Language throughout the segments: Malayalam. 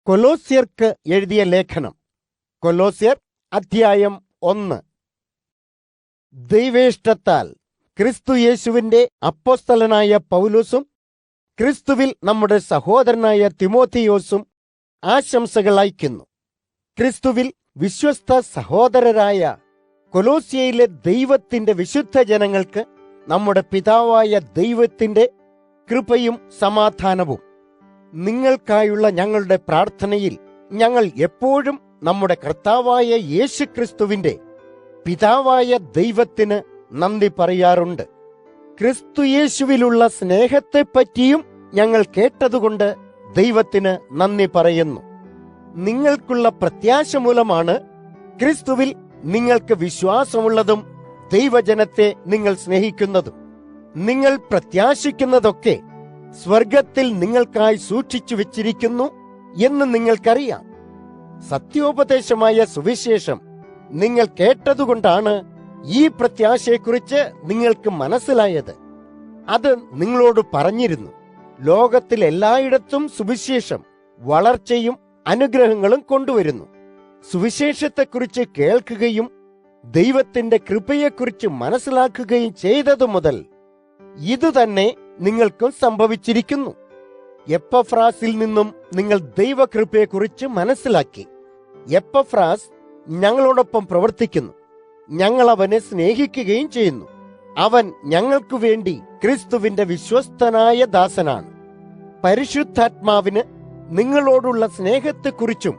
കൊലോസ്യർക്ക് എഴുതിയ ലേഖനം. കൊലോസ്യർ അധ്യായം 1. ദൈവേഷ്ടത്താൽ ക്രിസ്തുയേശുവിന്റെ അപ്പോസ്തലനായ പൗലോസും ക്രിസ്തുവിൽ നമ്മുടെ സഹോദരനായ തിമോഥിയോസും ആശംസകൾ അയക്കുന്നു. ക്രിസ്തുവിൽ വിശ്വസ്ത സഹോദരരായ കൊലോസ്യയിലെ ദൈവത്തിന്റെ വിശുദ്ധ ജനങ്ങൾക്ക് നമ്മുടെ പിതാവായ ദൈവത്തിന്റെ കൃപയും സമാധാനവും. നിങ്ങൾക്കായുള്ള ഞങ്ങളുടെ പ്രാർത്ഥനയിൽ ഞങ്ങൾ എപ്പോഴും നമ്മുടെ കർത്താവായ യേശുക്രിസ്തുവിന്റെ പിതാവായ ദൈവത്തിന് നന്ദി പറയാറുണ്ട്. ക്രിസ്തുയേശുവിലുള്ള സ്നേഹത്തെപ്പറ്റിയും ഞങ്ങൾ കേട്ടതുകൊണ്ട് ദൈവത്തിന് നന്ദി പറയുന്നു. നിങ്ങൾക്കുള്ള പ്രത്യാശ മൂലമാണ് ക്രിസ്തുവിൽ നിങ്ങൾക്ക് വിശ്വാസമുള്ളതും ദൈവജനത്തെ നിങ്ങൾ സ്നേഹിക്കുന്നതും. നിങ്ങൾ പ്രത്യാശിക്കുന്നതൊക്കെ സ്വർഗത്തിൽ നിങ്ങൾക്കായി സൂക്ഷിച്ചു വെച്ചിരിക്കുന്നു എന്ന് നിങ്ങൾക്കറിയാം. സത്യോപദേശമായ സുവിശേഷം നിങ്ങൾ കേട്ടതുകൊണ്ടാണ് ഈ പ്രത്യാശയെക്കുറിച്ച് നിങ്ങൾക്ക് മനസ്സിലായത്. അത് നിങ്ങളോട് പറഞ്ഞിരുന്നു. ലോകത്തിൽ എല്ലായിടത്തും സുവിശേഷം വളർച്ചയും അനുഗ്രഹങ്ങളും കൊണ്ടുവരുന്നു. സുവിശേഷത്തെക്കുറിച്ച് കേൾക്കുകയും ദൈവത്തിന്റെ കൃപയെക്കുറിച്ച് മനസ്സിലാക്കുകയും ചെയ്തതു മുതൽ ഇതുതന്നെ നിങ്ങൾക്കും സംഭവിച്ചിരിക്കുന്നു. എപ്പഫ്രാസിൽ നിന്നും നിങ്ങൾ ദൈവകൃപയെക്കുറിച്ച് മനസ്സിലാക്കി. എപ്പഫ്രാസ് ഞങ്ങളോടൊപ്പം പ്രവർത്തിക്കുന്നു. ഞങ്ങൾ അവനെ സ്നേഹിക്കുകയും ചെയ്യുന്നു. അവൻ ഞങ്ങൾക്കു വേണ്ടി ക്രിസ്തുവിന്റെ വിശ്വസ്തനായ ദാസനാണ്. പരിശുദ്ധാത്മാവിന് നിങ്ങളോടുള്ള സ്നേഹത്തെക്കുറിച്ചും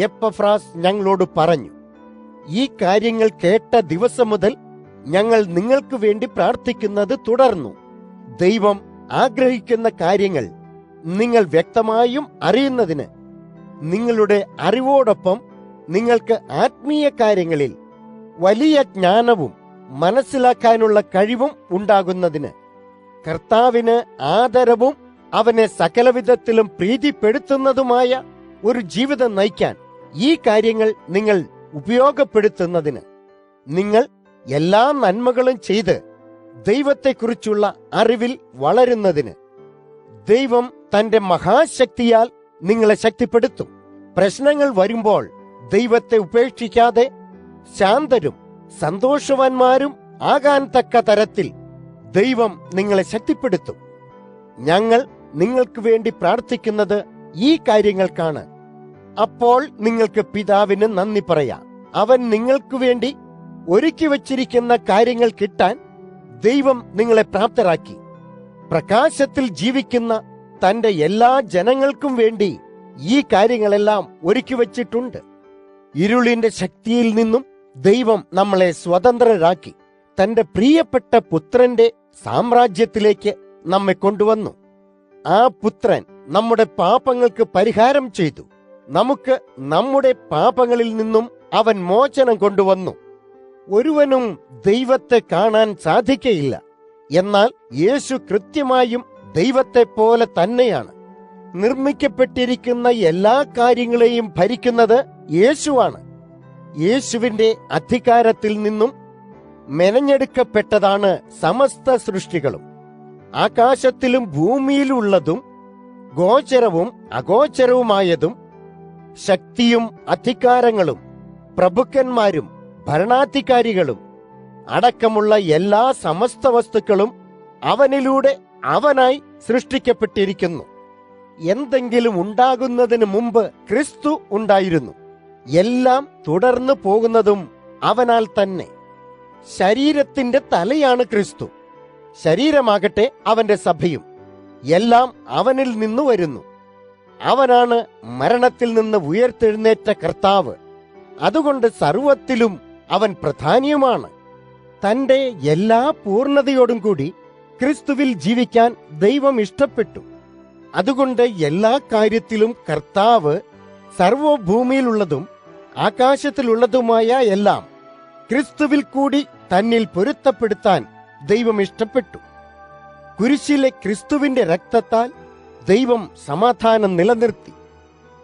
എപ്പഫ്രാസ് ഞങ്ങളോട് പറഞ്ഞു. ഈ കാര്യങ്ങൾ കേട്ട ദിവസം മുതൽ ഞങ്ങൾ നിങ്ങൾക്ക് വേണ്ടി പ്രാർത്ഥിക്കുന്നത് തുടർന്നു. ദൈവം ആഗ്രഹിക്കുന്ന കാര്യങ്ങൾ നിങ്ങൾ വ്യക്തമായും അറിയുന്നതിന് നിങ്ങളുടെ അറിവോടൊപ്പം നിങ്ങൾക്ക് ആത്മീയ കാര്യങ്ങളിൽ വലിയ ജ്ഞാനവും മനസ്സിലാക്കാനുള്ള കഴിവും ഉണ്ടാകുന്നതിന്, കർത്താവിന് ആദരവും അവനെ സകലവിധത്തിലും പ്രീതിപ്പെടുത്തുന്നതുമായ ഒരു ജീവിതം നയിക്കാൻ ഈ കാര്യങ്ങൾ നിങ്ങൾ ഉപയോഗപ്പെടുത്തുന്നതിന്, നിങ്ങൾ എല്ലാ നന്മകളും ചെയ്ത് ദൈവത്തെക്കുറിച്ചുള്ള അറിവിൽ വളരുന്നതിന്, ദൈവം തന്റെ മഹാശക്തിയാൽ നിങ്ങളെ ശക്തിപ്പെടുത്തും. പ്രശ്നങ്ങൾ വരുമ്പോൾ ദൈവത്തെ ഉപേക്ഷിക്കാതെ ശാന്തരും സന്തോഷവാന്മാരും ആകാൻ തക്ക തരത്തിൽ ദൈവം നിങ്ങളെ ശക്തിപ്പെടുത്തും. ഞങ്ങൾ നിങ്ങൾക്ക് വേണ്ടി പ്രാർത്ഥിക്കുന്നത് ഈ കാര്യങ്ങൾക്കാണ്. അപ്പോൾ നിങ്ങൾക്ക് പിതാവിന് നന്ദി പറയാം. അവൻ നിങ്ങൾക്ക് വേണ്ടി ഒരുക്കി വച്ചിരിക്കുന്ന കാര്യങ്ങൾ കിട്ടാൻ ദൈവം നിങ്ങളെ പ്രാപ്തരാക്കി. പ്രകാശത്തിൽ ജീവിക്കുന്ന തന്റെ എല്ലാ ജനങ്ങൾക്കും വേണ്ടി ഈ കാര്യങ്ങളെല്ലാം ഒരുക്കി വച്ചിട്ടുണ്ട്. ഇരുളിന്റെ ശക്തിയിൽ നിന്നും ദൈവം നമ്മളെ സ്വതന്ത്രരാക്കി തന്റെ പ്രിയപ്പെട്ട പുത്രന്റെ സാമ്രാജ്യത്തിലേക്ക് നമ്മെ കൊണ്ടുവന്നു. ആ പുത്രൻ നമ്മുടെ പാപങ്ങൾക്ക് പരിഹാരം ചെയ്തു. നമുക്ക് നമ്മുടെ പാപങ്ങളിൽ നിന്നും അവൻ മോചനം കൊണ്ടുവന്നു. ഒരുവനും ദൈവത്തെ കാണാൻ സാധിക്കയില്ല. എന്നാൽ യേശു കൃത്യമായും ദൈവത്തെ പോലെ തന്നെയാണ്. നിർമ്മിക്കപ്പെട്ടിരിക്കുന്ന എല്ലാ കാര്യങ്ങളെയും ഭരിക്കുന്നത് യേശുവാണ്. യേശുവിന്റെ അധികാരത്തിൽ നിന്നും മെനഞ്ഞെടുക്കപ്പെട്ടതാണ് സമസ്ത സൃഷ്ടികളും. ആകാശത്തിലും ഭൂമിയിലുള്ളതും ഗോചരവും അഗോചരവുമായതും, ശക്തിയും അധികാരങ്ങളും പ്രഭുക്കന്മാരും ഭരണാധികാരികളും അടക്കമുള്ള എല്ലാ സമസ്ത വസ്തുക്കളും അവനിലൂടെ അവനായി സൃഷ്ടിക്കപ്പെട്ടിരിക്കുന്നു. എന്തെങ്കിലും ഉണ്ടാകുന്നതിന് മുമ്പ് ക്രിസ്തു ഉണ്ടായിരുന്നു. എല്ലാം തുടർന്നു പോകുന്നതും അവനാൽ തന്നെ. ശരീരത്തിന്റെ തലയാണ് ക്രിസ്തു. ശരീരമാകട്ടെ അവന്റെ സഭയും. എല്ലാം അവനിൽ നിന്ന് വരുന്നു. അവനാണ് മരണത്തിൽ നിന്ന് ഉയർത്തെഴുന്നേറ്റ കർത്താവ്. അതുകൊണ്ട് സർവത്തിലും അവൻ പ്രധാനിയുമാണ്. തന്റെ എല്ലാ പൂർണ്ണതയോടും കൂടി ക്രിസ്തുവിൽ ജീവിക്കാൻ ദൈവം ഇഷ്ടപ്പെട്ടു. അതുകൊണ്ട് എല്ലാ കാര്യത്തിലും കർത്താവ് സർവഭൂമിയിലുള്ളതും ആകാശത്തിലുള്ളതുമായ എല്ലാം ക്രിസ്തുവിൽ കൂടി തന്നിൽ പൊരുത്തപ്പെടുത്താൻ ദൈവം ഇഷ്ടപ്പെട്ടു. കുരിശിലെ ക്രിസ്തുവിന്റെ രക്തത്താൽ ദൈവം സമാധാനം നിലനിർത്തി.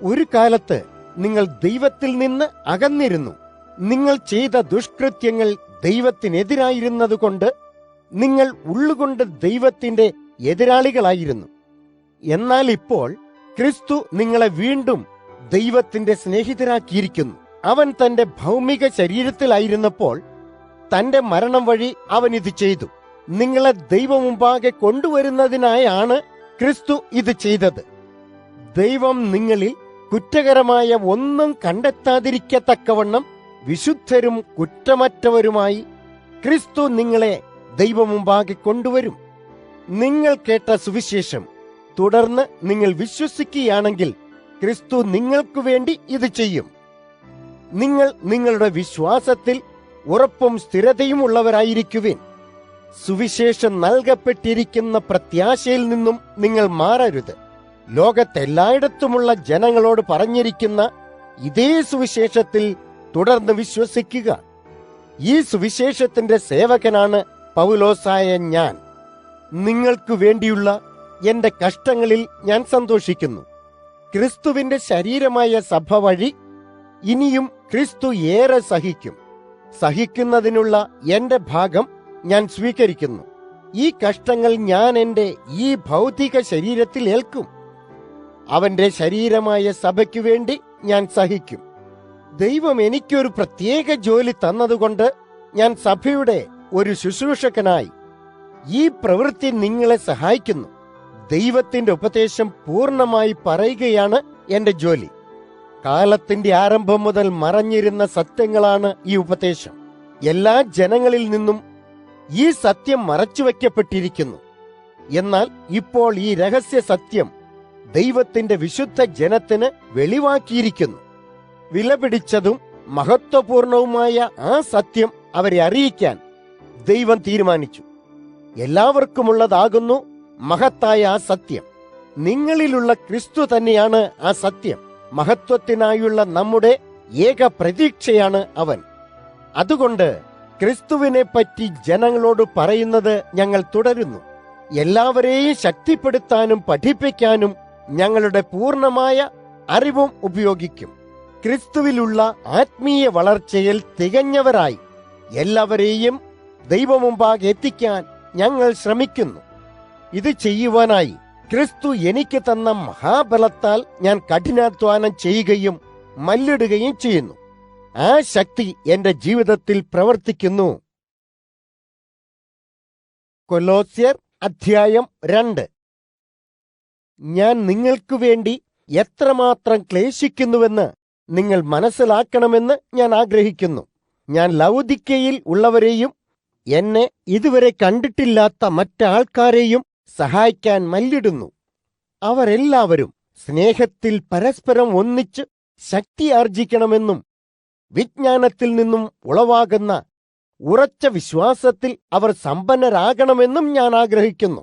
ഒരു കാലത്ത് നിങ്ങൾ ദൈവത്തിൽ നിന്ന് അകന്നിരുന്നു. നിങ്ങൾ ചെയ്ത ദുഷ്കൃത്യങ്ങൾ ദൈവത്തിനെതിരായിരുന്നതുകൊണ്ട് നിങ്ങൾ ഉള്ളുകൊണ്ട് ദൈവത്തിന്റെ എതിരാളികളായിരുന്നു. എന്നാൽ ഇപ്പോൾ ക്രിസ്തു നിങ്ങളെ വീണ്ടും ദൈവത്തിന്റെ സ്നേഹിതരാക്കിയിരിക്കുന്നു. അവൻ തന്റെ ഭൗമിക ശരീരത്തിലായിരുന്നപ്പോൾ തന്റെ മരണം വഴി അവൻ ഇത് ചെയ്തു. നിങ്ങളെ ദൈവമുമ്പാകെ കൊണ്ടുവരുന്നതിനായാണ് ക്രിസ്തു ഇത് ചെയ്തത്. ദൈവം നിങ്ങളിൽ കുറ്റകരമായ ഒന്നും കണ്ടെത്താതിരിക്കത്തക്കവണ്ണം വിശുദ്ധരും കുറ്റമറ്റവരുമായി ക്രിസ്തു നിങ്ങളെ ദൈവമുമ്പാകെ കൊണ്ടുവരും. നിങ്ങൾ കേട്ട സുവിശേഷം തുടർന്ന് നിങ്ങൾ വിശ്വസിക്കുകയാണെങ്കിൽ ക്രിസ്തു നിങ്ങൾക്കു വേണ്ടി ഇത് ചെയ്യും. നിങ്ങൾ നിങ്ങളുടെ വിശ്വാസത്തിൽ ഉറപ്പും സ്ഥിരതയും ഉള്ളവരായിരിക്കുവിൻ. സുവിശേഷം നൽകപ്പെട്ടിരിക്കുന്ന പ്രത്യാശയിൽ നിന്നും നിങ്ങൾ മാറരുത്. ലോകത്തെല്ലായിടത്തുമുള്ള ജനങ്ങളോട് പറഞ്ഞിരിക്കുന്ന ഇതേ സുവിശേഷത്തിൽ തുടർന്ന് വിശ്വസിക്കുക. ഈ സുവിശേഷത്തിന്റെ സേവകനാണ് പൗലോസായ ഞാൻ. നിങ്ങൾക്ക് വേണ്ടിയുള്ള എന്റെ കഷ്ടങ്ങളിൽ ഞാൻ സന്തോഷിക്കുന്നു. ക്രിസ്തുവിന്റെ ശരീരമായ സഭ വഴി ഇനിയും ക്രിസ്തു ഏറെ സഹിക്കും. സഹിക്കുന്നതിനുള്ള എന്റെ ഭാഗം ഞാൻ സ്വീകരിക്കുന്നു. ഈ കഷ്ടങ്ങൾ ഞാൻ എന്റെ ഈ ഭൗതിക ശരീരത്തിൽ ഏൽക്കും. അവന്റെ ശരീരമായ സഭയ്ക്കു വേണ്ടി ഞാൻ സഹിക്കും. ദൈവം എനിക്കൊരു പ്രത്യേക ജോലി തന്നതുകൊണ്ട് ഞാൻ സഭയുടെ ഒരു ശുശ്രൂഷകനായി ഈ പ്രവൃത്തി നിങ്ങളെ സഹായിക്കുന്നു. ദൈവത്തിന്റെ ഉപദേശം പൂർണ്ണമായി പറയുകയാണ് എന്റെ ജോലി. കാലത്തിന്റെ ആരംഭം മുതൽ മറഞ്ഞിരുന്ന സത്യങ്ങളാണ് ഈ ഉപദേശം. എല്ലാ ജനങ്ങളിൽ നിന്നും ഈ സത്യം മറച്ചുവെക്കപ്പെട്ടിരിക്കുന്നു. എന്നാൽ ഇപ്പോൾ ഈ രഹസ്യ സത്യം ദൈവത്തിന്റെ വിശുദ്ധ ജനത്തിന് വെളിവാക്കിയിരിക്കുന്നു. വിലപിടിച്ചതും മഹത്വപൂർണവുമായ ആ സത്യം അവരെ അറിയിക്കാൻ ദൈവം തീരുമാനിച്ചു. എല്ലാവർക്കുമുള്ളതാകുന്നു മഹത്തായ ആ സത്യം. നിങ്ങളിലുള്ള ക്രിസ്തു തന്നെയാണ് ആ സത്യം. മഹത്വത്തിനായുള്ള നമ്മുടെ ഏക പ്രതീക്ഷയാണ് അവൻ. അതുകൊണ്ട് ക്രിസ്തുവിനെ പറ്റി ജനങ്ങളോട് പറയുന്നത് ഞങ്ങൾ തുടരുന്നു. എല്ലാവരെയും ശക്തിപ്പെടുത്താനും പഠിപ്പിക്കാനും ഞങ്ങളുടെ പൂർണ്ണമായ അറിവും ഉപയോഗിക്കും. ക്രിസ്തുവിലുള്ള ആത്മീയ വളർച്ചയിൽ തികഞ്ഞവരായി എല്ലാവരെയും ദൈവമുമ്പാകെ എത്തിക്കാൻ ഞങ്ങൾ ശ്രമിക്കുന്നു. ഇത് ചെയ്യുവാനായി ക്രിസ്തു എനിക്ക് തന്ന മഹാബലത്താൽ ഞാൻ കഠിനാധ്വാനം ചെയ്യുകയും മല്ലിടുകയും ചെയ്യുന്നു. ആ ശക്തി എന്റെ ജീവിതത്തിൽ പ്രവർത്തിക്കുന്നു. കൊലോസ്യർ അധ്യായം 2. ഞാൻ നിങ്ങൾക്കു വേണ്ടി എത്രമാത്രം ക്ലേശിക്കുന്നുവെന്ന് നിങ്ങൾ മനസ്സിലാക്കണമെന്ന് ഞാൻ ആഗ്രഹിക്കുന്നു. ഞാൻ ലൗദിക്കയിൽ ഉള്ളവരെയും എന്നെ ഇതുവരെ കണ്ടിട്ടില്ലാത്ത മറ്റാൾക്കാരെയും സഹായിക്കാൻ മല്ലിടുന്നു. അവരെല്ലാവരും സ്നേഹത്തിൽ പരസ്പരം ഒന്നിച്ച് ശക്തി ആർജിക്കണമെന്നും വിജ്ഞാനത്തിൽ നിന്നും ഉളവാകുന്ന ഉറച്ച വിശ്വാസത്തിൽ അവർ സമ്പന്നരാകണമെന്നും ഞാൻ ആഗ്രഹിക്കുന്നു.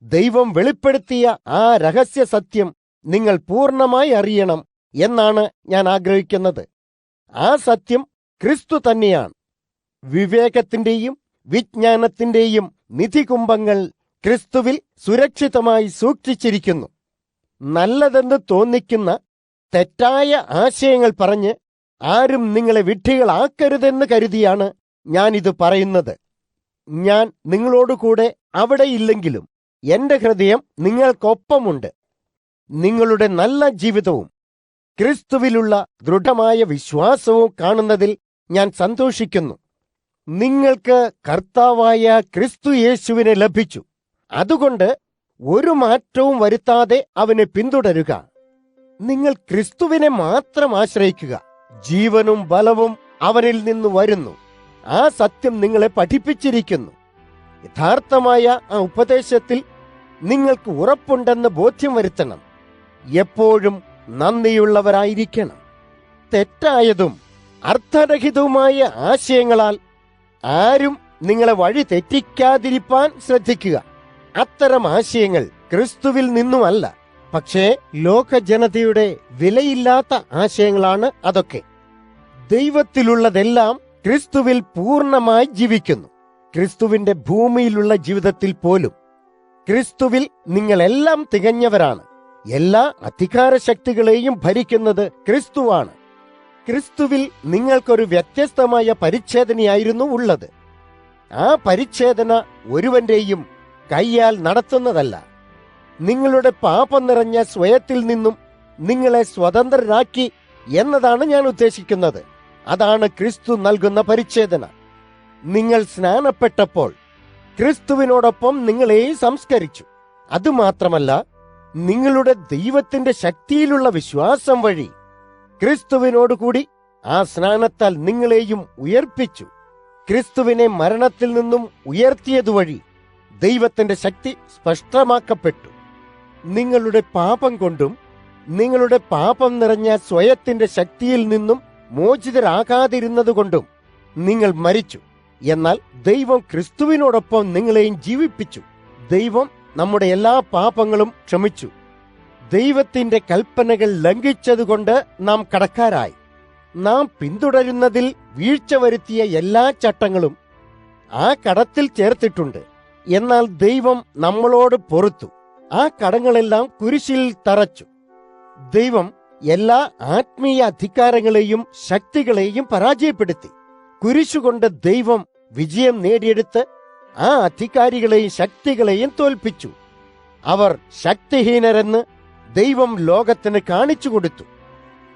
ദൈവം വെളിപ്പെടുത്തിയ ആ രഹസ്യ സത്യം നിങ്ങൾ പൂർണ്ണമായി അറിയണം എന്നാണ് ഞാൻ ആഗ്രഹിക്കുന്നത്. ആ സത്യം ക്രിസ്തു തന്നെയാണ്. വിവേകത്തിന്റെയും വിജ്ഞാനത്തിന്റെയും നിധികുംഭങ്ങൾ ക്രിസ്തുവിൽ സുരക്ഷിതമായി സൂക്ഷിച്ചിരിക്കുന്നു. നല്ലതെന്ന് തോന്നിക്കുന്ന തെറ്റായ ആശയങ്ങൾ പറഞ്ഞ് ആരും നിങ്ങളെ വിഡ്ഢികളാക്കരുതെന്ന് കരുതിയാണ് ഞാനിത് പറയുന്നത്. ഞാൻ നിങ്ങളോടുകൂടെ അവിടെയില്ലെങ്കിലും എന്റെ ഹൃദയം നിങ്ങൾക്കൊപ്പമുണ്ട്. നിങ്ങളുടെ നല്ല ജീവിതവും ക്രിസ്തുവിലുള്ള ദൃഢമായ വിശ്വാസവും കാണുന്നതിൽ ഞാൻ സന്തോഷിക്കുന്നു. നിങ്ങൾക്ക് കർത്താവായ ക്രിസ്തു യേശുവിനെ ലഭിച്ചു. അതുകൊണ്ട് ഒരു മാറ്റവും വരുത്താതെ അവനെ പിന്തുടരുക. നിങ്ങൾ ക്രിസ്തുവിനെ മാത്രം ആശ്രയിക്കുക. ജീവനും ബലവും അവനിൽ നിന്ന് വരുന്നു. ആ സത്യം നിങ്ങളെ പഠിപ്പിച്ചിരിക്കുന്നു. യഥാർത്ഥമായ ആ ഉപദേശത്തിൽ നിങ്ങൾക്ക് ഉറപ്പുണ്ടെന്ന് ബോധ്യം വരുത്തണം. എപ്പോഴും നന്ദിയുള്ളവരായിരിക്കണം. തെറ്റായതും അർത്ഥരഹിതവുമായ ആശയങ്ങളാൽ ആരും നിങ്ങളെ വഴി തെറ്റിക്കാതിരിപ്പാൻ ശ്രദ്ധിക്കുക. അത്തരം ആശയങ്ങൾ ക്രിസ്തുവിൽ നിന്നുമല്ല, പക്ഷേ ലോകജനതയുടെ വിലയില്ലാത്ത ആശയങ്ങളാണ് അതൊക്കെ. ദൈവത്തിലുള്ളതെല്ലാം ക്രിസ്തുവിൽ പൂർണ്ണമായി ജീവിക്കുന്നു. ക്രിസ്തുവിന്റെ ഭൂമിയിലുള്ള ജീവിതത്തിൽ പോലും ക്രിസ്തുവിൽ നിങ്ങളെല്ലാം തികഞ്ഞവരാണ്. എല്ലാ അധികാരശക്തികളെയും ഭരിക്കുന്നത് ക്രിസ്തുവാണ്. ക്രിസ്തുവിൽ നിങ്ങൾക്കൊരു വ്യത്യസ്തമായ പരിച്ഛേദനയായിരുന്നു ഉള്ളത്. ആ പരിച്ഛേദന ഒരുവന്റെയും കൈയാൽ നടത്തുന്നതല്ല. നിങ്ങളുടെ പാപം നിറഞ്ഞ സ്വയത്തിൽ നിന്നും നിങ്ങളെ സ്വതന്ത്രരാക്കി എന്നതാണ് ഞാൻ ഉദ്ദേശിക്കുന്നത്. അതാണ് ക്രിസ്തു നൽകുന്ന പരിച്ഛേദന. നിങ്ങൾ സ്നാനപ്പെട്ടപ്പോൾ ക്രിസ്തുവിനോടൊപ്പം നിങ്ങളെയും സംസ്കരിച്ചു. അതുമാത്രമല്ല, നിങ്ങളുടെ ദൈവത്തിന്റെ ശക്തിയിലുള്ള വിശ്വാസം വഴി ക്രിസ്തുവിനോടുകൂടി ആ സ്നാനത്താൽ നിങ്ങളെയും ഉയർപ്പിച്ചു. ക്രിസ്തുവിനെ മരണത്തിൽ നിന്നും ഉയർത്തിയതുവഴി ദൈവത്തിന്റെ ശക്തി സ്പഷ്ടമാക്കപ്പെട്ടു. നിങ്ങളുടെ പാപം കൊണ്ടും നിങ്ങളുടെ പാപം നിറഞ്ഞ സ്വയത്തിന്റെ ശക്തിയിൽ നിന്നും മോചിതരാകാതിരുന്നതുകൊണ്ടും നിങ്ങൾ മരിച്ചു. എന്നാൽ ദൈവം ക്രിസ്തുവിനോടൊപ്പം നിങ്ങളെയും ജീവിപ്പിച്ചു. ദൈവം നമ്മുടെ എല്ലാ പാപങ്ങളും ക്ഷമിച്ചു. ദൈവത്തിന്റെ കൽപ്പനകൾ ലംഘിച്ചതുകൊണ്ട് നാം കടക്കാരായി. നാം പിന്തുടരുന്നതിൽ വീഴ്ച വരുത്തിയ എല്ലാ ചട്ടങ്ങളും ആ കടത്തിൽ ചേർത്തിട്ടുണ്ട്. എന്നാൽ ദൈവം നമ്മളോട് പൊറുത്തു. ആ കടങ്ങളെല്ലാം കുരിശിൽ തറച്ചു. ദൈവം എല്ലാ ആത്മീയ അധികാരങ്ങളെയും ശക്തികളെയും പരാജയപ്പെടുത്തി. കുരിശുകൊണ്ട് ദൈവം വിജയം നേടിയെടുത്ത് ആ അധികാരികളെയും ശക്തികളെയും തോൽപ്പിച്ചു. അവർ ശക്തിഹീനരെന്ന് ദൈവം ലോകത്തിന് കാണിച്ചു കൊടുത്തു.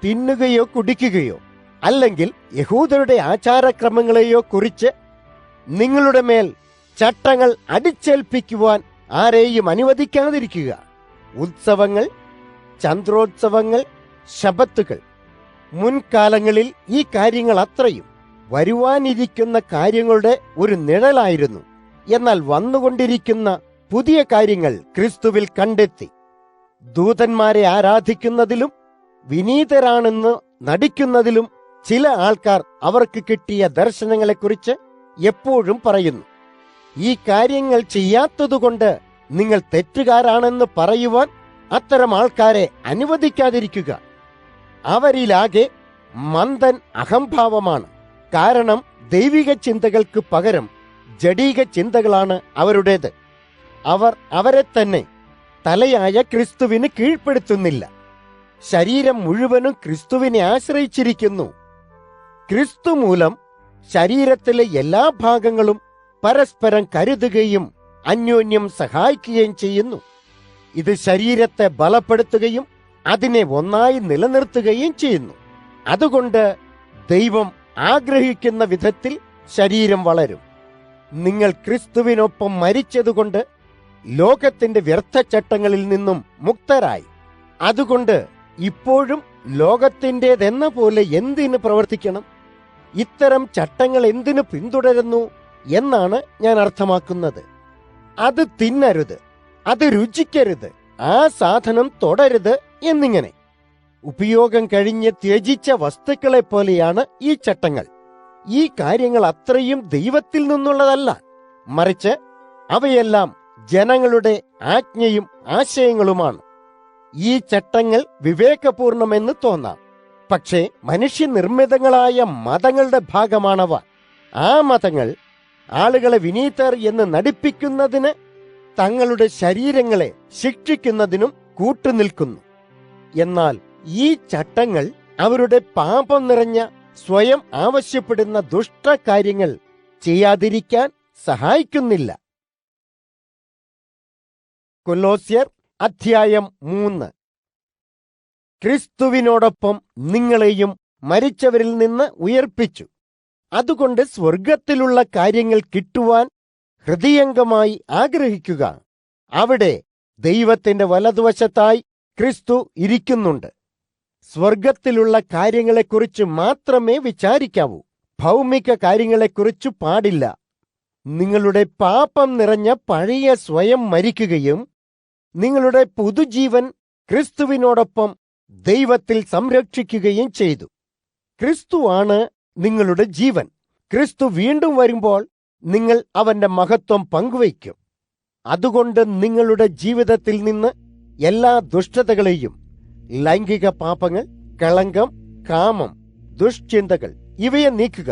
തിന്നുകയോ കുടിക്കുകയോ അല്ലെങ്കിൽ യഹൂദരുടെ ആചാരക്രമങ്ങളെയോ കുറിച്ച് നിങ്ങളുടെ മേൽ ചട്ടങ്ങൾ അടിച്ചേൽപ്പിക്കുവാൻ ആരെയും അനുവദിക്കാതിരിക്കുക. ഉത്സവങ്ങൾ, ചന്ദ്രോത്സവങ്ങൾ, ശബത്തുകൾ, മുൻകാലങ്ങളിൽ ഈ കാര്യങ്ങൾ അത്രയും വരുവാനിരിക്കുന്ന കാര്യങ്ങളുടെ ഒരു നിഴലായിരുന്നു. എന്നാൽ വന്നുകൊണ്ടിരിക്കുന്ന പുതിയ കാര്യങ്ങൾ ക്രിസ്തുവിൽ കണ്ടെത്തി. ദൂതന്മാരെ ആരാധിക്കുന്നതിലും വിനീതരാണെന്ന് നടിക്കുന്നതിലും ചില ആൾക്കാർ അവർക്ക് കിട്ടിയ ദർശനങ്ങളെക്കുറിച്ച് എപ്പോഴും പറയുന്നു. ഈ കാര്യങ്ങൾ ചെയ്യാത്തതുകൊണ്ട് നിങ്ങൾ തെറ്റുകാരാണെന്ന് പറയുവാൻ അത്തരം ആൾക്കാരെ അനുവദിക്കാതിരിക്കുക. അവരിലാകെ മന്ദൻ അഹംഭാവമാണ്. കാരണം ദൈവിക ചിന്തകൾക്ക് പകരം ജഡീക ചിന്തകളാണ് അവരുടേത്. അവർ അവരെ തന്നെ തലയായ ക്രിസ്തുവിന് കീഴ്പ്പെടുത്തുന്നില്ല. ശരീരം മുഴുവനും ക്രിസ്തുവിനെ ആശ്രയിച്ചിരിക്കുന്നു. ക്രിസ്തു മൂലം ശരീരത്തിലെ എല്ലാ ഭാഗങ്ങളും പരസ്പരം കരുതുകയും അന്യോന്യം സഹായിക്കുകയും ചെയ്യുന്നു. ഇത് ശരീരത്തെ ബലപ്പെടുത്തുകയും അതിനെ ഒന്നായി നിലനിർത്തുകയും ചെയ്യുന്നു. അതുകൊണ്ട് ദൈവം ആഗ്രഹിക്കുന്ന വിധത്തിൽ ശരീരം വളരും. നിങ്ങൾ ക്രിസ്തുവിനൊപ്പം മരിച്ചതുകൊണ്ട് ലോകത്തിന്റെ വ്യർത്ഥചട്ടങ്ങളിൽ നിന്നും മുക്തരായി. അതുകൊണ്ട് ഇപ്പോഴും ലോകത്തിൻ്റെതെന്ന പോലെ എന്തിന് പ്രവർത്തിക്കണം? ഇത്തരം ചട്ടങ്ങൾ എന്തിനു പിന്തുടരുന്നു എന്നാണ് ഞാൻ അർത്ഥമാക്കുന്നത്. അത് തിന്നരുത്, അത് രുചിക്കരുത്, ആ സാധനം തൊടരുത് എന്നിങ്ങനെ. ഉപയോഗം കഴിഞ്ഞ് ത്യജിച്ച വസ്തുക്കളെ പോലെയാണ് ഈ ചട്ടങ്ങൾ. ഈ കാര്യങ്ങൾ അത്രയും ദൈവത്തിൽ നിന്നുള്ളതല്ല, മറിച്ച് അവയെല്ലാം ജനങ്ങളുടെ ആജ്ഞയും ആശയങ്ങളുമാണ്. ഈ ചട്ടങ്ങൾ വിവേകപൂർണമെന്ന് തോന്നാം, പക്ഷേ മനുഷ്യനിർമ്മിതങ്ങളായ മതങ്ങളുടെ ഭാഗമാണവ. ആ മതങ്ങൾ ആളുകളെ വിനീതർ എന്ന് നടിപ്പിക്കുന്നതിന് തങ്ങളുടെ ശരീരങ്ങളെ ശിക്ഷിക്കുന്നതിനും കൂട്ടുനിൽക്കുന്നു. എന്നാൽ ഈ ചട്ടങ്ങൾ അവരുടെ പാപം നിറഞ്ഞ സ്വയം ആവശ്യപ്പെടുന്ന ദുഷ്ടകാര്യങ്ങൾ ചെയ്യാതിരിക്കാൻ സഹായിക്കുന്നില്ല. കൊലോസ്യർ അധ്യായം 3. ക്രിസ്തുവിനോടൊപ്പം നിങ്ങളെയും മരിച്ചവരിൽ നിന്ന് ഉയർപ്പിച്ചു. അതുകൊണ്ട് സ്വർഗത്തിലുള്ള കാര്യങ്ങൾ കിട്ടുവാൻ ഹൃദയംഗമായി ആഗ്രഹിക്കുക. അവിടെ ദൈവത്തിന്റെ വലതുവശത്തായി ക്രിസ്തു ഇരിക്കുന്നുണ്ട്. സ്വർഗത്തിലുള്ള കാര്യങ്ങളെക്കുറിച്ച് മാത്രമേ വിചാരിക്കാവൂ, ഭൗമിക കാര്യങ്ങളെക്കുറിച്ച് പാടില്ല. നിങ്ങളുടെ പാപം നിറഞ്ഞ പഴയ സ്വയം മരിക്കുകയും നിങ്ങളുടെ പുതുജീവൻ ക്രിസ്തുവിനോടൊപ്പം ദൈവത്തിൽ സംരക്ഷിക്കുകയും ചെയ്തു. ക്രിസ്തുവാണ് നിങ്ങളുടെ ജീവൻ. ക്രിസ്തു വീണ്ടും വരുമ്പോൾ നിങ്ങൾ അവന്റെ മഹത്വം പങ്കുവയ്ക്കും. അതുകൊണ്ട് നിങ്ങളുടെ ജീവിതത്തിൽ നിന്ന് എല്ലാ ദുഷ്ടതകളെയും, ലൈംഗിക പാപങ്ങൾ, കളങ്കം, കാമം, ദുഷ്ചിന്തകൾ ഇവയെ നീക്കുക.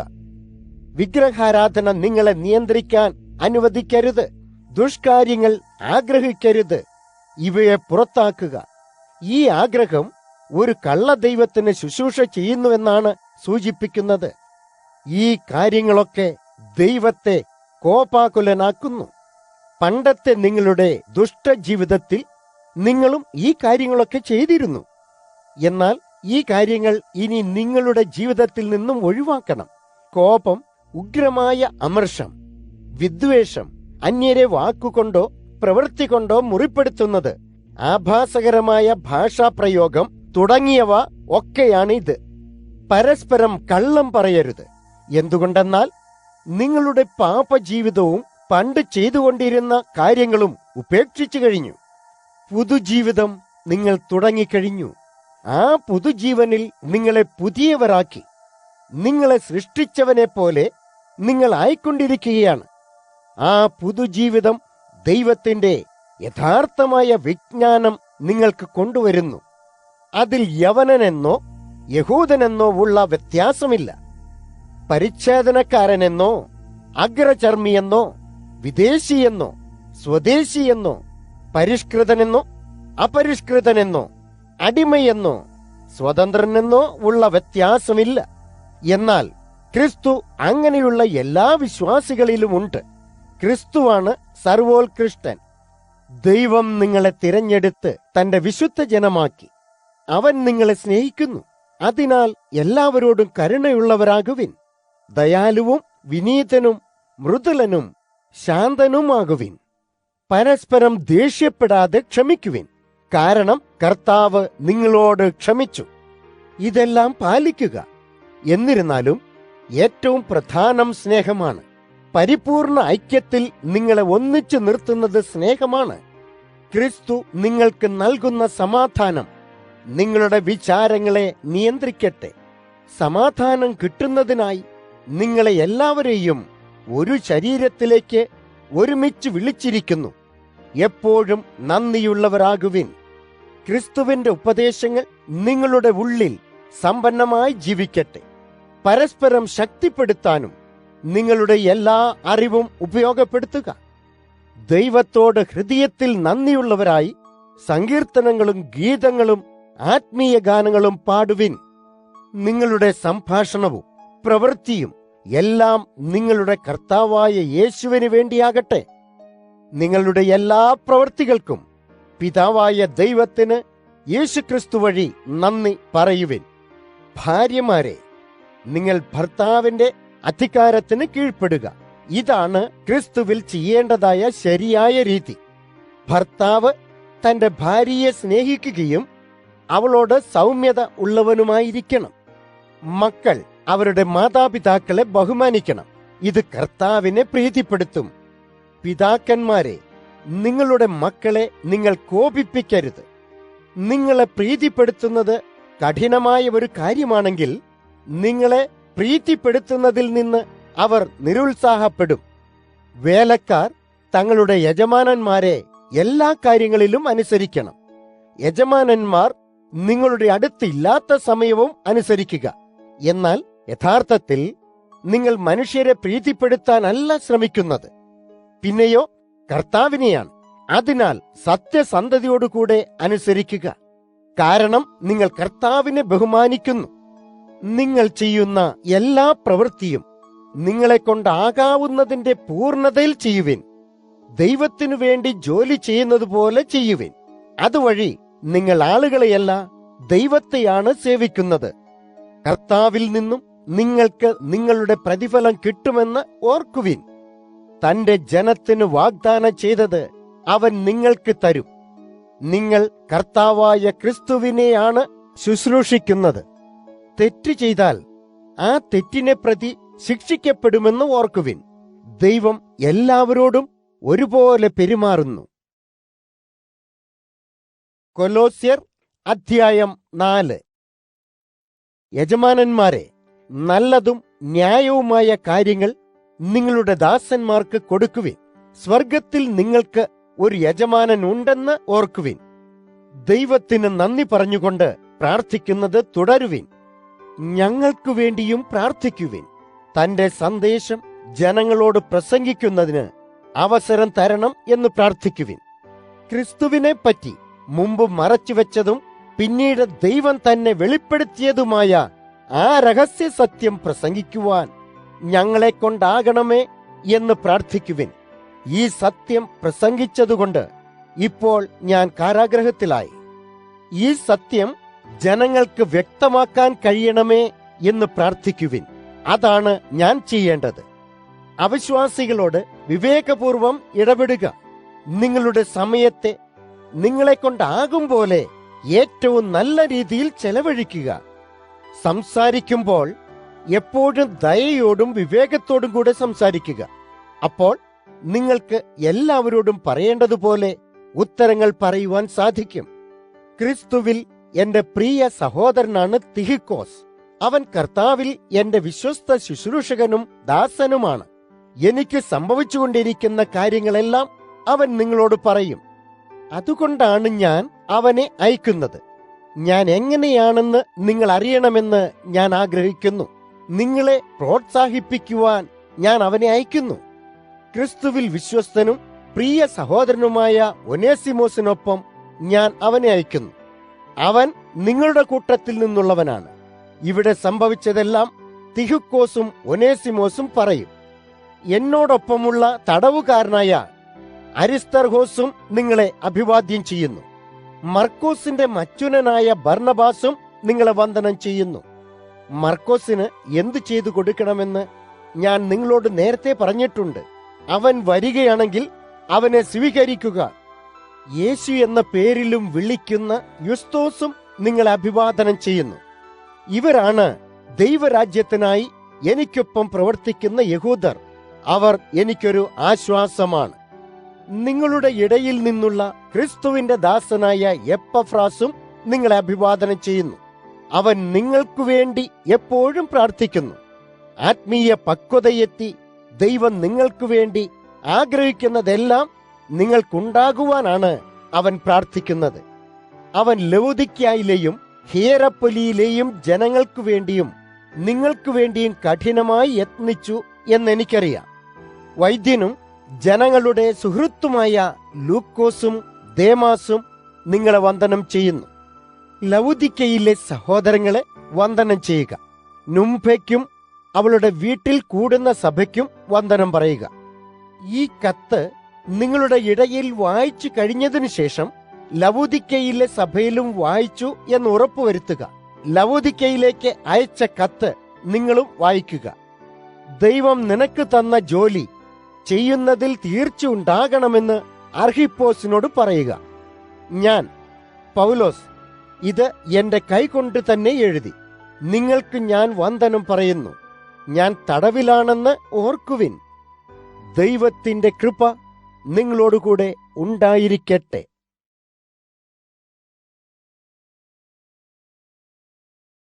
വിഗ്രഹാരാധന നിങ്ങളെ നിയന്ത്രിക്കാൻ അനുവദിക്കരുത്. ദുഷ്കാര്യങ്ങൾ ആഗ്രഹിക്കരുത്. ഇവയെ പുറത്താക്കുക. ഈ ആഗ്രഹം ഒരു കള്ളദൈവത്തിന് ശുശ്രൂഷ ചെയ്യുന്നുവെന്നാണ് സൂചിപ്പിക്കുന്നത്. ഈ കാര്യങ്ങളൊക്കെ ദൈവത്തെ കോപാകുലനാക്കുന്നു. പണ്ടത്തെ നിങ്ങളുടെ ദുഷ്ടജീവിതത്തിൽ നിങ്ങളും ഈ കാര്യങ്ങളൊക്കെ ചെയ്തിരുന്നു. എന്നാൽ ഈ കാര്യങ്ങൾ ഇനി നിങ്ങളുടെ ജീവിതത്തിൽ നിന്നും ഒഴിവാക്കണം. കോപം, ഉഗ്രമായ അമർഷം, വിദ്വേഷം, അന്യരെ വാക്കുകൊണ്ടോ പ്രവൃത്തി കൊണ്ടോ മുറിപ്പെടുത്തുന്നത്, ആഭാസകരമായ ഭാഷാപ്രയോഗം തുടങ്ങിയവ ഒക്കെയാണിത്. പരസ്പരം കള്ളം പറയരുത്. എന്തുകൊണ്ടെന്നാൽ നിങ്ങളുടെ പാപജീവിതവും പണ്ട് ചെയ്തുകൊണ്ടിരുന്ന കാര്യങ്ങളും ഉപേക്ഷിച്ചു കഴിഞ്ഞു. പുതുജീവിതം നിങ്ങൾ തുടങ്ങിക്കഴിഞ്ഞു. ആ പുതുജീവനിൽ നിങ്ങളെ പുതിയവരാക്കി നിങ്ങളെ സൃഷ്ടിച്ചവനെ പോലെ നിങ്ങൾ ആയിക്കൊണ്ടിരിക്കുകയാണ്. ആ പുതുജീവിതം ദൈവത്തിന്റെ യഥാർത്ഥമായ വിജ്ഞാനം നിങ്ങൾക്ക് കൊണ്ടുവരുന്നു. അതിൽ യവനനെന്നോ യഹൂദനെന്നോ ഉള്ള വ്യത്യാസമില്ല. പരിച്ഛേദനക്കാരനെന്നോ അഗ്രചർമ്മിയെന്നോ വിദേശിയെന്നോ സ്വദേശിയെന്നോ പരിഷ്കൃതനെന്നോ അപരിഷ്കൃതനെന്നോ അടിമയെന്നോ സ്വതന്ത്രനെന്നോ ഉള്ള വ്യത്യാസമില്ല. എന്നാൽ ക്രിസ്തു അങ്ങനെയുള്ള എല്ലാ വിശ്വാസികളിലുമുണ്ട്. ക്രിസ്തുവാണ് സർവോത്കൃഷ്ടൻ. ദൈവം നിങ്ങളെ തിരഞ്ഞെടുത്ത് തന്റെ വിശുദ്ധ ജനമാക്കി. അവൻ നിങ്ങളെ സ്നേഹിക്കുന്നു. അതിനാൽ എല്ലാവരോടും കരുണയുള്ളവരാകുവിൻ. ദയാലുവും വിനീതനും മൃദുലനും ശാന്തനുമാകുവിൻ. പരസ്പരം ദേഷ്യപ്പെടാതെ ക്ഷമിക്കുവിൻ, കാരണം കർത്താവ് നിങ്ങളോട് ക്ഷമിച്ചു. ഇതെല്ലാം പാലിക്കുക. എന്നിരുന്നാലും ഏറ്റവും പ്രധാനം സ്നേഹമാണ്. പരിപൂർണ ഐക്യത്തിൽ നിങ്ങളെ ഒന്നിച്ചു നിർത്തുന്നത് സ്നേഹമാണ്. ക്രിസ്തു നിങ്ങൾക്ക് നൽകുന്ന സമാധാനം നിങ്ങളുടെ വിചാരങ്ങളെ നിയന്ത്രിക്കട്ടെ. സമാധാനം കിട്ടുന്നതിനായി നിങ്ങളെ എല്ലാവരെയും ഒരു ശരീരത്തിലേക്ക് ഒരുമിച്ച് വിളിച്ചിരിക്കുന്നു. എപ്പോഴും നന്ദിയുള്ളവരാകുവിൻ. ക്രിസ്തുവിന്റെ ഉപദേശങ്ങൾ നിങ്ങളുടെ ഉള്ളിൽ സമ്പന്നമായി ജീവിക്കട്ടെ. പരസ്പരം ശക്തിപ്പെടുത്താനും നിങ്ങളുടെ എല്ലാ അറിവും ഉപയോഗപ്പെടുത്തുക. ദൈവത്തോട് ഹൃദയത്തിൽ നന്ദിയുള്ളവരായി സങ്കീർത്തനങ്ങളും ഗീതങ്ങളും ആത്മീയ ഗാനങ്ങളും പാടുവിൻ. നിങ്ങളുടെ സംഭാഷണവും പ്രവൃത്തിയും എല്ലാം നിങ്ങളുടെ കർത്താവായ യേശുവിന് വേണ്ടിയാകട്ടെ. നിങ്ങളുടെ എല്ലാ പ്രവൃത്തികൾക്കും പിതാവായ ദൈവത്തിന് യേശുക്രിസ്തു വഴി നന്ദി പറയുവിൻ. ഭാര്യമാരെ, നിങ്ങൾ ഭർത്താവിന്റെ അധികാരത്തിന് കീഴ്പ്പെടുക. ഇതാണ് ക്രിസ്തുവിൽ ചെയ്യേണ്ടതായ ശരിയായ രീതി. ഭർത്താവ് തന്റെ ഭാര്യയെ സ്നേഹിക്കുകയും അവളോട് സൗമ്യത ഉള്ളവനുമായിരിക്കണം. മക്കൾ അവരുടെ മാതാപിതാക്കളെ ബഹുമാനിക്കണം. ഇത് കർത്താവിനെ പ്രീതിപ്പെടുത്തും. പിതാക്കന്മാരെ, നിങ്ങളുടെ മക്കളെ നിങ്ങൾ കോപിപ്പിക്കരുത്. നിങ്ങളെ പ്രീതിപ്പെടുത്തുന്നത് കഠിനമായ ഒരു കാര്യമാണെങ്കിൽ നിങ്ങളെ പ്രീതിപ്പെടുത്തുന്നതിൽ നിന്ന് അവർ നിരുത്സാഹപ്പെടും. വേലക്കാർ തങ്ങളുടെ യജമാനന്മാരെ എല്ലാ കാര്യങ്ങളിലും അനുസരിക്കണം. യജമാനന്മാർ നിങ്ങളുടെ അടുത്തില്ലാത്ത സമയവും അനുസരിക്കുക. എന്നാൽ യഥാർത്ഥത്തിൽ നിങ്ങൾ മനുഷ്യരെ പ്രീതിപ്പെടുത്താനല്ല ശ്രമിക്കുന്നത്, പിന്നെയോ കർത്താവിനെയാണ്. അതിനാൽ സത്യസന്ധതയോടുകൂടെ അനുസരിക്കുക, കാരണം നിങ്ങൾ കർത്താവിനെ ബഹുമാനിക്കുന്നു. നിങ്ങൾ ചെയ്യുന്ന എല്ലാ പ്രവൃത്തിയും നിങ്ങളെ കൊണ്ടാകാവുന്നതിന്റെ പൂർണ്ണതയിൽ ചെയ്യുവിൻ. ദൈവത്തിനു വേണ്ടി ജോലി ചെയ്യുന്നത് പോലെ ചെയ്യുവിൻ. അതുവഴി നിങ്ങൾ ആളുകളെയല്ല ദൈവത്തെയാണ് സേവിക്കുന്നത്. കർത്താവിൽ നിന്നും നിങ്ങൾക്ക് നിങ്ങളുടെ പ്രതിഫലം കിട്ടുമെന്ന് ഓർക്കുവിൻ. തന്റെ ജനത്തിന് വാഗ്ദാനം ചെയ്തത് അവൻ നിങ്ങൾക്ക് തരും. നിങ്ങൾ കർത്താവായ ക്രിസ്തുവിനെയാണ് ശുശ്രൂഷിക്കുന്നത്. തെറ്റ് ചെയ്താൽ ആ തെറ്റിനെ പ്രതി ശിക്ഷിക്കപ്പെടുമെന്ന് ഓർക്കുവിൻ. ദൈവം എല്ലാവരോടും ഒരുപോലെ പെരുമാറുന്നു. കൊലോസ്യർ അധ്യായം 4. യജമാനന്മാരെ, നല്ലതും ന്യായവുമായ കാര്യങ്ങൾ നിങ്ങളുടെ ദാസന്മാർക്ക് കൊടുക്കുവിൻ. സ്വർഗത്തിൽ നിങ്ങൾക്ക് ഒരു യജമാനൻ ഉണ്ടെന്ന് ഓർക്കുവിൻ. ദൈവത്തിന് നന്ദി പറഞ്ഞുകൊണ്ട് പ്രാർത്ഥിക്കുന്നത് തുടരുവിൻ. ഞങ്ങൾക്കു വേണ്ടിയും പ്രാർത്ഥിക്കുവിൻ. തന്റെ സന്ദേശം ജനങ്ങളോട് പ്രസംഗിക്കുന്നതിന് അവസരം തരണം എന്ന് പ്രാർത്ഥിക്കുവിൻ. ക്രിസ്തുവിനെ പറ്റി മുമ്പ് മറച്ചുവെച്ചതും പിന്നീട് ദൈവം തന്നെ വെളിപ്പെടുത്തിയതുമായ ആ രഹസ്യ സത്യം പ്രസംഗിക്കുവാൻ ഞങ്ങളെ കൊണ്ടാകണമേ എന്ന് പ്രാർത്ഥിക്കുവിൻ. ഈ സത്യം പ്രസംഗിച്ചതുകൊണ്ട് ഇപ്പോൾ ഞാൻ കാരാഗ്രഹത്തിലായി. ഈ സത്യം ജനങ്ങൾക്ക് വ്യക്തമാക്കാൻ കഴിയണമേ എന്ന് പ്രാർത്ഥിക്കുവിൻ. അതാണ് ഞാൻ ചെയ്യേണ്ടത്. അവിശ്വാസികളോട് വിവേകപൂർവം ഇടപെടുക. നിങ്ങളുടെ സമയത്തെ നിങ്ങളെക്കൊണ്ടാകും പോലെ ഏറ്റവും നല്ല രീതിയിൽ ചെലവഴിക്കുക. സംസാരിക്കുമ്പോൾ എപ്പോഴും ദയയോടും വിവേകത്തോടും കൂടെ സംസാരിക്കുക. അപ്പോൾ നിങ്ങൾക്ക് എല്ലാവരോടും പറയേണ്ടതുപോലെ ഉത്തരങ്ങൾ പറയുവാൻ സാധിക്കും. ക്രിസ്തുവിൽ എന്റെ പ്രിയ സഹോദരനാണ് തിഹിക്കോസ്. അവൻ കർത്താവിൽ എന്റെ വിശ്വസ്ത ശുശ്രൂഷകനും ദാസനുമാണ്. എനിക്ക് സംഭവിച്ചുകൊണ്ടിരിക്കുന്ന കാര്യങ്ങളെല്ലാം അവൻ നിങ്ങളോട് പറയും. അതുകൊണ്ടാണ് ഞാൻ അവനെ അയക്കുന്നത്. ഞാൻ എങ്ങനെയാണെന്ന് നിങ്ങൾ അറിയണമെന്ന് ഞാൻ ആഗ്രഹിക്കുന്നു. നിങ്ങളെ പ്രോത്സാഹിപ്പിക്കുവാൻ ഞാൻ അവനെ അയക്കുന്നു. ക്രിസ്തുവിൽ വിശ്വസ്തനും പ്രിയ സഹോദരനുമായ ഒനേസിമോസിനൊപ്പം ഞാൻ അവനെ അയക്കുന്നു. അവൻ നിങ്ങളുടെ കൂട്ടത്തിൽ നിന്നുള്ളവനാണ്. ഇവിടെ സംഭവിച്ചതെല്ലാം തിഹിക്കോസും ഒനേസിമോസും പറയും. എന്നോടൊപ്പമുള്ള തടവുകാരനായ അരിസ്തർഹോസും നിങ്ങളെ അഭിവാദ്യം ചെയ്യുന്നു. മർക്കോസിന്റെ മച്ചുനനായ ബർണബാസും നിങ്ങളെ വന്ദനം ചെയ്യുന്നു. മർക്കോസിന് എന്തു ചെയ്തു കൊടുക്കണമെന്ന് ഞാൻ നിങ്ങളോട് നേരത്തെ പറഞ്ഞിട്ടുണ്ട്. അവൻ വരികയാണെങ്കിൽ അവനെ സ്വീകരിക്കുക. യേശു എന്ന പേരിലും വിളിക്കുന്ന യുസ്തോസും നിങ്ങളെ അഭിവാദനം ചെയ്യുന്നു. ഇവരാണ് ദൈവരാജ്യത്തിനായി എനിക്കൊപ്പം പ്രവർത്തിക്കുന്ന യഹൂദർ. അവർ എനിക്കൊരു ആശ്വാസമാണ്. നിങ്ങളുടെ ഇടയിൽ നിന്നുള്ള ക്രിസ്തുവിന്റെ ദാസനായ എപ്പഫ്രാസും നിങ്ങളെ അഭിവാദനം ചെയ്യുന്നു. അവൻ നിങ്ങൾക്കു വേണ്ടി എപ്പോഴും പ്രാർത്ഥിക്കുന്നു. ആത്മീയ പക്വതയെത്തി ദൈവം നിങ്ങൾക്കു വേണ്ടി ആഗ്രഹിക്കുന്നതെല്ലാം നിങ്ങൾക്കുണ്ടാകുവാനാണ് അവൻ പ്രാർത്ഥിക്കുന്നത്. അവൻ ലവുദിക്യയിലെയും ഹിയറപ്പൊലിയിലെയും ജനങ്ങൾക്കു വേണ്ടിയും നിങ്ങൾക്കു വേണ്ടിയും കഠിനമായി യത്നിച്ചു എന്നെനിക്കറിയാം. വൈദ്യനും ജനങ്ങളുടെ സുഹൃത്തുമായ ലൂക്കോസും ദേമാസും നിങ്ങളെ വന്ദനം ചെയ്യുന്നു. ലവുദിക്കയിലെ സഹോദരങ്ങളെ വന്ദനം ചെയ്യുക. നുംഫയ്ക്കും അവളുടെ വീട്ടിൽ കൂടുന്ന സഭയ്ക്കും വന്ദനം പറയുക. ഈ കത്ത് നിങ്ങളുടെ ഇടയിൽ വായിച്ചു കഴിഞ്ഞതിനു ശേഷം ലവുദിക്കയിലെ സഭയിലും വായിച്ചു എന്ന് ഉറപ്പുവരുത്തുക. ലവുദിക്കയിലേക്ക് അയച്ച കത്ത് നിങ്ങളും വായിക്കുക. ദൈവം നിനക്ക് തന്ന ജോലി ചെയ്യുന്നതിൽ തീർച്ച ഉണ്ടാകണമെന്ന് അർഹിപ്പോസിനോട് പറയുക. ഞാൻ പൗലോസ് ഇത് എന്റെ കൈകൊണ്ട് തന്നെ എഴുതി നിങ്ങൾക്ക് ഞാൻ വന്ദനം പറയുന്നു. ഞാൻ തടവിലാണെന്ന് ഓർക്കുവിൻ. ദൈവത്തിന്റെ കൃപ നിങ്ങളോടുകൂടെ ഉണ്ടായിരിക്കട്ടെ.